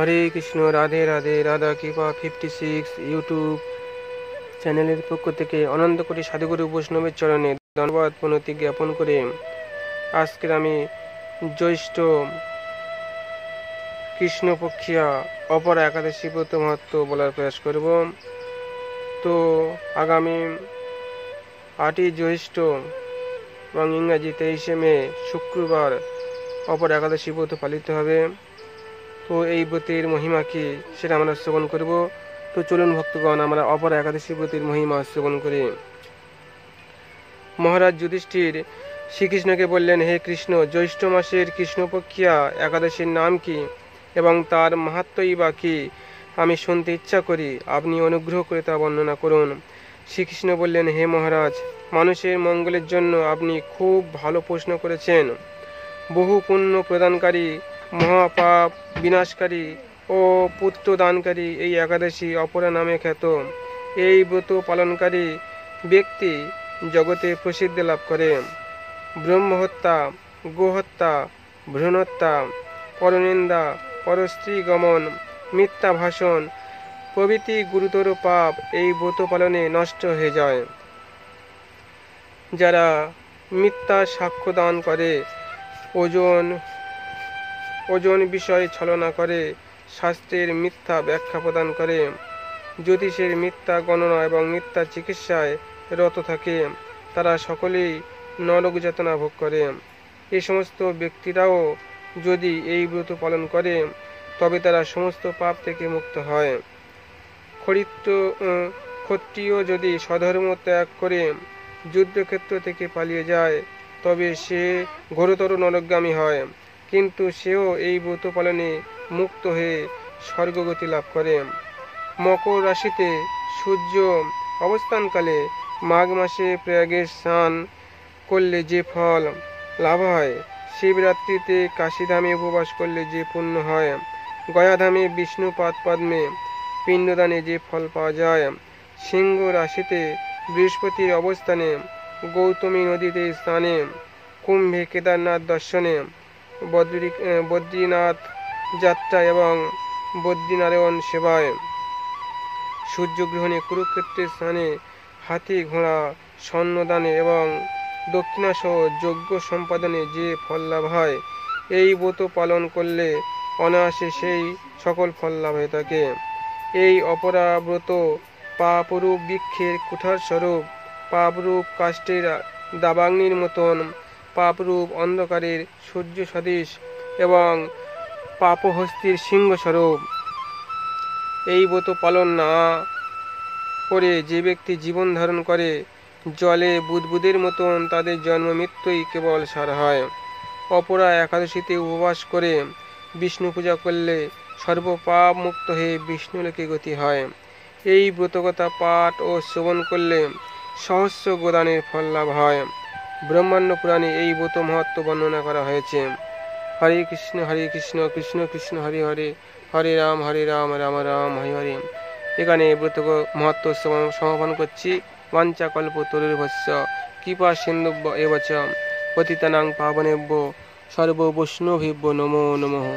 হরে কৃষ্ণ, রাধে রাধে। রাধা কৃপা 56 ইউটিউব চ্যানেলের পক্ষ থেকে অনন্ত কোটি সাধুগুরু বৈষ্ণবের চরণে ধন্যবাদ প্রণতি জ্ঞাপন করে আজকের আমি জ্যৈষ্ঠ কৃষ্ণপক্ষিয়া অপরা একাদশী ব্রত মাহাত্ম্য বলার প্রয়াস করব। তো আগামী 8ই জ্যৈষ্ঠ এবং ইংরাজি 23শে মে শুক্রবার অপরা একাদশী ব্রত পালিত হবে। তো এই ব্রতের মহিমা কি সেটা আমরা শ্রবণ করব। তো চলুন ভক্তগণ, আমরা অপরা একাদশী ব্রতের মহিমা শ্রবণ করি। মহারাজ যুধিষ্ঠির শ্রীকৃষ্ণকে বললেন, হে কৃষ্ণ, জ্যৈষ্ঠ মাসের কৃষ্ণপক্ষিয়া একাদশীর নাম কি এবং তার মাহাত্ম্যই বা কি আমি শুনতে ইচ্ছা করি, আপনি অনুগ্রহ করে তা বর্ণনা করুন। শ্রীকৃষ্ণ বললেন, হে মহারাজ, মানুষের মঙ্গলের জন্য আপনি খুব ভালো প্রশ্ন করেছেন। বহু পুণ্য প্রদানকারী, মহাপাপ বিনাশকারী ও পুত্র দানকারী এই একাদশী অপরা নামে খ্যাত। এই ব্রত পালনকারী ব্যক্তি জগতে প্রসিদ্ধি লাভ করে। ব্রহ্মহত্যা, গোহত্যা, ভ্রূণহত্যা, পরনিন্দা, পরস্ত্রী গমন, মিথ্যা ভাষণ প্রভৃতি গুরুতর পাপ এই ব্রত পালনে নষ্ট হয়ে যায়। যারা মিথ্যা সাক্ষ্য দান করে, ওজন বিষয়ে ছলনা করে, শাস্ত্রের মিথ্যা ব্যাখ্যা প্রদান করে, জ্যোতিষের মিথ্যা গণনা এবং মিথ্যা চিকিৎসায় রত থাকে, তারা সকলেই নরক যাতনা ভোগ করে। এই সমস্ত ব্যক্তিরাও যদি এই ব্রত পালন করে তবে তারা সমস্ত পাপ থেকে মুক্ত হয়। ক্ষত্রিয় যদি স্বধর্ম ত্যাগ করে যুদ্ধক্ষেত্র থেকে পালিয়ে যায় তবে সে ঘোরতর নরকগামী হয়, কিন্তু সেও এই ব্রত পালনে মুক্ত হয়ে স্বর্গগতি লাভ করে। মকর রাশিতে সূর্য অবস্থানকালে মাঘ মাসে প্রয়াগে স্নান করলে যে ফল লাভ হয়, শিবরাত্রিতে কাশীধামে উপবাস করলে যে পুণ্য হয়, গয়াধামে বিষ্ণু পদ্মে পিণ্ডদানে যে ফল পাওয়া যায়, সিংহ রাশিতে বৃহস্পতির অবস্থানে, গৌতমী নদীতে স্নানে, কুম্ভে কেদারনাথ দর্শনে, বদ্রীনাথ যাত্রা এবং বদ্রীনারায়ণ সেবায়, সূর্যগ্রহণে, কুরুক্ষেত্রের স্থানে, হাতি ঘোড়া স্বর্ণদানে এবং দক্ষিণাসহ যজ্ঞ সম্পাদনে যে ফল লাভ হয়, এই ব্রত পালন করলে অনায়াসে সেই সকল ফল লাভ হয়ে থাকে। এই অপরা ব্রত পাপরূপ বৃক্ষের কুঠার স্বরূপ, পাপরূপ কাষ্ঠের দাবাগ্নির মতন, পাপরূপ অন্ধকারের সূর্য সদৃশ এবং পাপহস্তির সিংহ স্বরূপ। এই ব্রত পালন না করে যে ব্যক্তি জীবন ধারণ করে, জলে বুদবুদের মতন তাদের জন্ম মৃত্যুই কেবল সার হয়। অপরা একাদশীতে উপবাস করে বিষ্ণু পূজা করলে সর্বপাপ মুক্ত হয়ে বিষ্ণুলোকে গতি হয়। এই ব্রতকথা পাঠ ও শ্রবণ করলে সহস্র গোদানের ফল লাভ হয়। ব্রহ্মাণ্ড পুরাণে এই ব্রত মহত্ব বর্ণনা করা হয়েছে। হরে কৃষ্ণ কৃষ্ণ কৃষ্ণ হরে হরে, হরে রাম রাম রাম হরে হরে। এখানে ব্রত মহত্ব সমাপন করছি। বাঞ্ছা কল্প তরুর্ভস্য কৃপা সিন্ধুভ্য এব চ পতিতানাং পাবনেভ্যো সর্ব বৈষ্ণবেভ্যো নমো নমঃ।